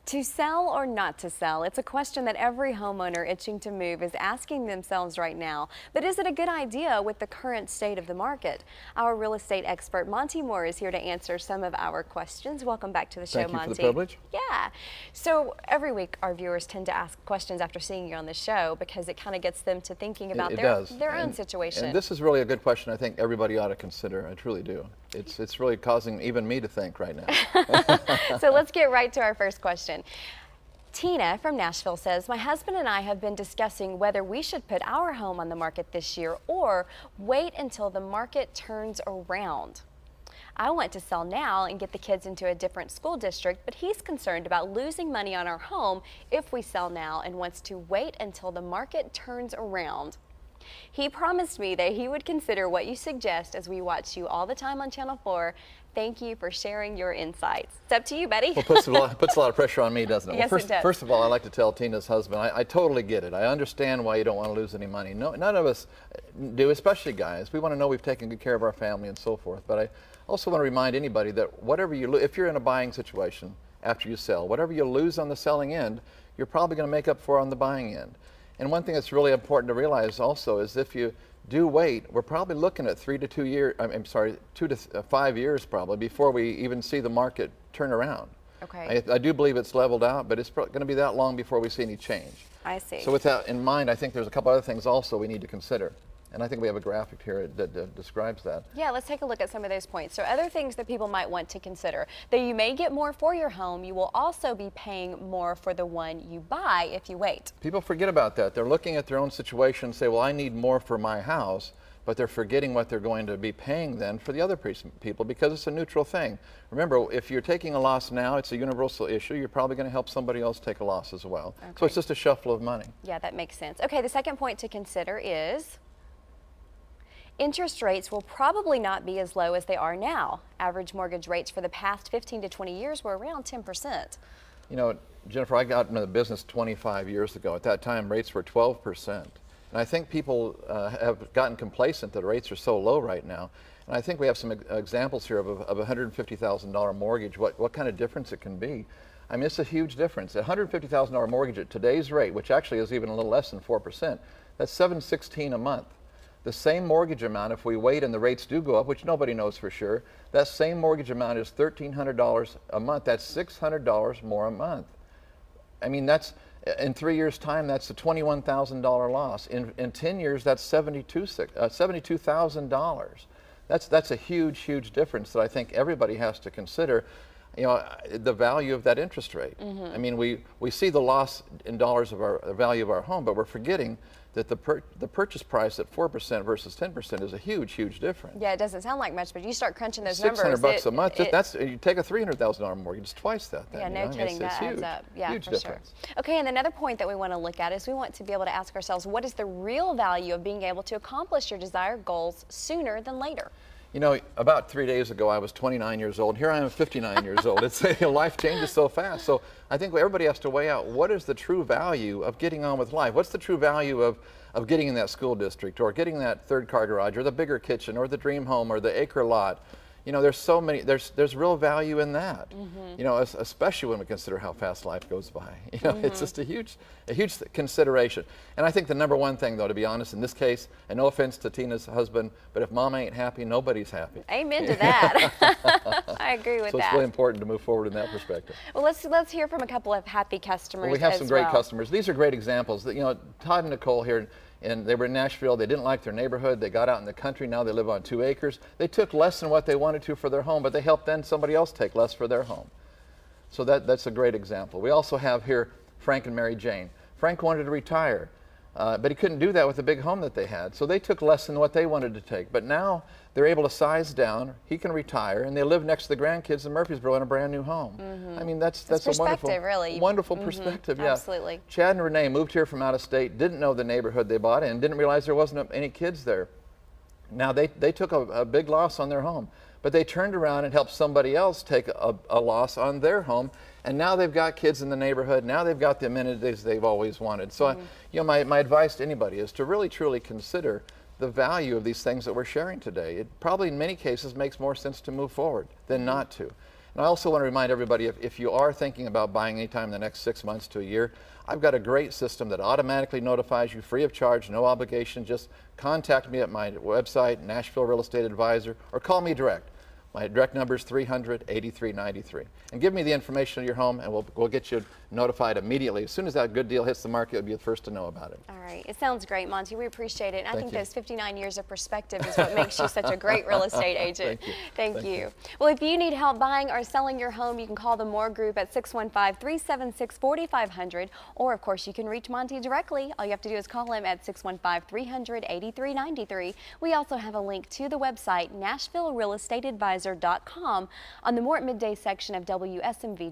To sell or not to sell? It's a question that every homeowner itching to move is asking themselves right now. But is it a good idea with the current state of the market? Our real estate expert, Mohr, is here to answer some of our questions. Welcome back to the show, Monty. Thank you for the privilege. Yeah. So every week our viewers tend to ask questions after seeing you on the show because it kind of gets them to thinking about their own situation. And this is really a good question I think everybody ought to consider. I truly do. It's really causing even me to think right now. So let's get right to our first question. Tina from Nashville says, my husband and I have been discussing whether we should put our home on the market this year or wait until the market turns around. I want to sell now and get the kids into a different school district, but he's concerned about losing money on our home if we sell now and wants to wait until the market turns around. He promised me that he would consider what you suggest as we watch you all the time on Channel 4. Thank you for sharing your insights. It's up to you, buddy. Well, puts a lot of pressure on me, doesn't it? Yes, Well, it does. First of all, I like to tell Tina's husband, I totally get it. I understand why you don't want to lose any money. No, none of us do, especially guys. We want to know we've taken good care of our family and so forth. But I also want to remind anybody that whatever you if you're in a buying situation after you sell, whatever you lose on the selling end, you're probably going to make up for on the buying end. And one thing that's really important to realize also is if you do wait, we're probably looking at 2 to 5 years probably before we even see the market turn around. Okay. I do believe it's leveled out, but it's going to be that long before we see any change. I see. So with that in mind, I think there's a couple other things also we need to consider. And I think we have a graphic here that describes that. Yeah, let's take a look at some of those points. So other things that people might want to consider, that you may get more for your home, you will also be paying more for the one you buy if you wait. People forget about that. They're looking at their own situation and say, well, I need more for my house, but they're forgetting what they're going to be paying then for the other people because it's a neutral thing. Remember, if you're taking a loss now, it's a universal issue. You're probably going to help somebody else take a loss as well. Okay. So it's just a shuffle of money. Yeah, that makes sense. Okay, the second point to consider is interest rates will probably not be as low as they are now. Average mortgage rates for the past 15 to 20 years were around 10%. You know, Jennifer, I got into the business 25 years ago. At that time, rates were 12%. And I think people have gotten complacent that rates are so low right now. And I think we have some examples here of a $150,000 mortgage, what kind of difference it can be. I mean, it's a huge difference. A $150,000 mortgage at today's rate, which actually is even a little less than 4%, that's $716 a month. The same mortgage amount, if we wait and the rates do go up, which nobody knows for sure, that same mortgage amount is $1,300 a month. That's $600 more a month. I mean, that's in 3 years' time, that's a $21,000 loss. In 10 years, that's $72,000. That's a huge, huge difference that I think everybody has to consider. You know, the value of that interest rate. I mean, we see the loss in dollars of the value of our home, but we're forgetting that the purchase price at 4% versus 10% is a huge, huge difference. Yeah, it doesn't sound like much, but you start crunching those numbers. $600 a month. That's you take a $300,000 mortgage, it's twice that. Then, yeah, no kidding. That adds up. Yeah, huge for difference. Sure. Okay, and another point that we want to look at is we want to be able to ask ourselves, what is the real value of being able to accomplish your desired goals sooner than later? You know, about 3 days ago, I was 29 years old. Here I am 59 years old. It's life changes so fast. So I think everybody has to weigh out what is the true value of getting on with life. What's the true value of getting in that school district or getting that third car garage or the bigger kitchen or the dream home or the acre lot? You know, there's so many, there's real value in that. You know, especially when we consider how fast life goes by. You know, it's just a huge consideration. And I think the number one thing, though, to be honest, in this case, and no offense to Tina's husband, but if mom ain't happy, nobody's happy. Amen to that. I agree with that. So it's really important to move forward in that perspective. Well, let's hear from a couple of happy customers. Well, we have some great well. customers. These are great examples. You know, Todd and Nicole here, and they were in Nashville. They didn't like their neighborhood. They got out in the country. Now they live on 2 acres. They took less than what they wanted to for their home, but they helped then somebody else take less for their home. So that's a great example. We also have here Frank and Mary Jane. Frank wanted to retire, but he couldn't do that with the big home that they had. So they took less than what they wanted to take. But now they're able to size down. He can retire, and they live next to the grandkids in Murfreesboro in a brand new home. I mean, that's a wonderful, really. wonderful perspective. Yeah, absolutely. Chad and Renee moved here from out of state, didn't know the neighborhood they bought in, didn't realize there wasn't any kids there. Now they took a big loss on their home, but they turned around and helped somebody else take a loss on their home, and now they've got kids in the neighborhood. Now they've got the amenities they've always wanted. So, you know, my advice to anybody is to really truly consider the value of these things that we're sharing today. It probably in many cases makes more sense to move forward than not to. And I also want to remind everybody, if you are thinking about buying anytime in the next 6 months to a year, I've got a great system that automatically notifies you free of charge, no obligation. Just contact me at my website, Nashville Real Estate Advisor, or call me direct. My direct number is 300-8393. And give me the information of your home, and we'll get you notified immediately. As soon as that good deal hits the market, you'll be the first to know about it. All right. It sounds great, Monty. We appreciate it. And I think you. those 59 years of perspective is what makes you such a great real estate agent. Thank you. Thank you. Well, if you need help buying or selling your home, you can call the Mohr Group at 615-376-4500. Or, of course, you can reach Monty directly. All you have to do is call him at 615-300-8393. We also have a link to the website, NashvilleRealEstateAdvisor.com, on the Mohr at Midday section of WSMV.